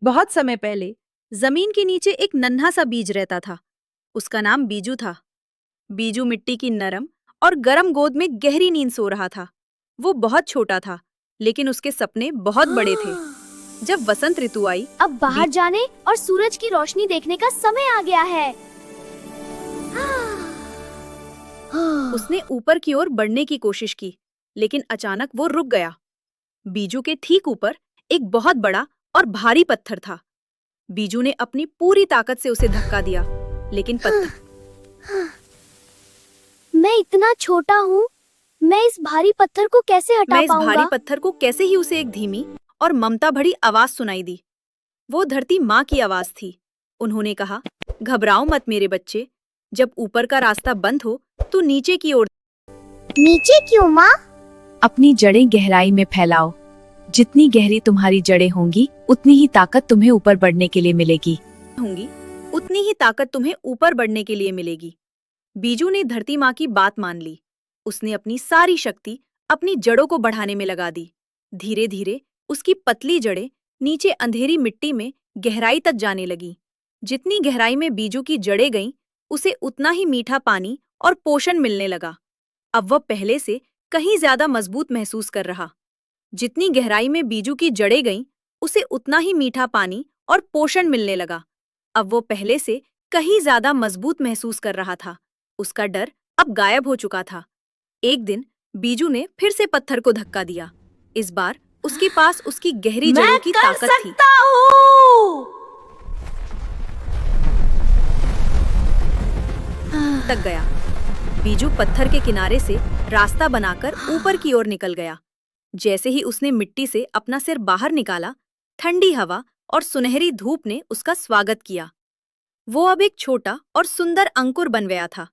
बहुत समय पहले जमीन के नीचे एक नन्हा सा बीज रहता था। उसका नाम बीजू था। बीजू मिट्टी की नरम और गर्म गोद में गहरी नींद सो रहा था। वो बहुत छोटा था, लेकिन उसके सपने बहुत बड़े थे। जब वसंत ऋतु आई, अब बाहर जाने और सूरज की रोशनी देखने का समय आ गया है। उसने ऊपर की ओर बढ़ने की कोशिश की, लेकिन अचानक वो रुक गया। बीजू के ठीक ऊपर एक बहुत बड़ा और भारी पत्थर था। बीजू ने अपनी पूरी ताकत से उसे धक्का दिया, लेकिन पत्थर मैं इतना छोटा हूँ, मैं इस भारी पत्थर को कैसे हटा इस भारी पाऊंगा? पत्थर को कैसे ही उसे एक धीमी और ममता भरी आवाज सुनाई दी। वो धरती माँ की आवाज थी। उन्होंने कहा, घबराओ मत मेरे बच्चे, जब ऊपर का रास्ता बंद हो तो नीचे की ओर नीचे क्यों माँ? अपनी जड़ें गहराई में फैलाओ। जितनी गहरी तुम्हारी जड़ें होंगी, उतनी ही ताकत तुम्हें ऊपर बढ़ने के लिए मिलेगी। होंगी, उतनी ही ताकत तुम्हें ऊपर बढ़ने के लिए मिलेगी। बीजू ने धरती माँ की बात मान ली। उसने अपनी सारी शक्ति अपनी जड़ों को बढ़ाने में लगा दी। धीरे धीरे उसकी पतली जड़ें नीचे अंधेरी मिट्टी में गहराई तक जाने लगी। जितनी गहराई में बीजू की जड़ें गईं, उसे उतना ही मीठा पानी और पोषण मिलने लगा। अब वह पहले से कहीं ज्यादा मजबूत महसूस कर रहा। जितनी गहराई में बीजू की जड़ें गईं, उसे उतना ही मीठा पानी और पोषण मिलने लगा। अब वो पहले से कहीं ज्यादा मजबूत महसूस कर रहा था। उसका डर अब गायब हो चुका था। एक दिन बीजू ने फिर से पत्थर को धक्का दिया। इस बार उसके पास उसकी गहरी जड़ों की ताकत थी। तक गया। बीजू पत्थर के किनारे से रास्ता बनाकर ऊपर की ओर निकल गया। जैसे ही उसने मिट्टी से अपना सिर बाहर निकाला, ठंडी हवा और सुनहरी धूप ने उसका स्वागत किया। वो अब एक छोटा और सुंदर अंकुर बन गया था।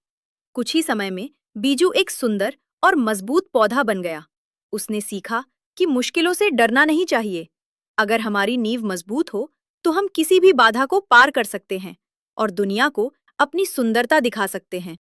कुछ ही समय में बीजू एक सुंदर और मजबूत पौधा बन गया। उसने सीखा कि मुश्किलों से डरना नहीं चाहिए। अगर हमारी नींव मजबूत हो तो हम किसी भी बाधा को पार कर सकते हैं और दुनिया को अपनी सुंदरता दिखा सकते हैं।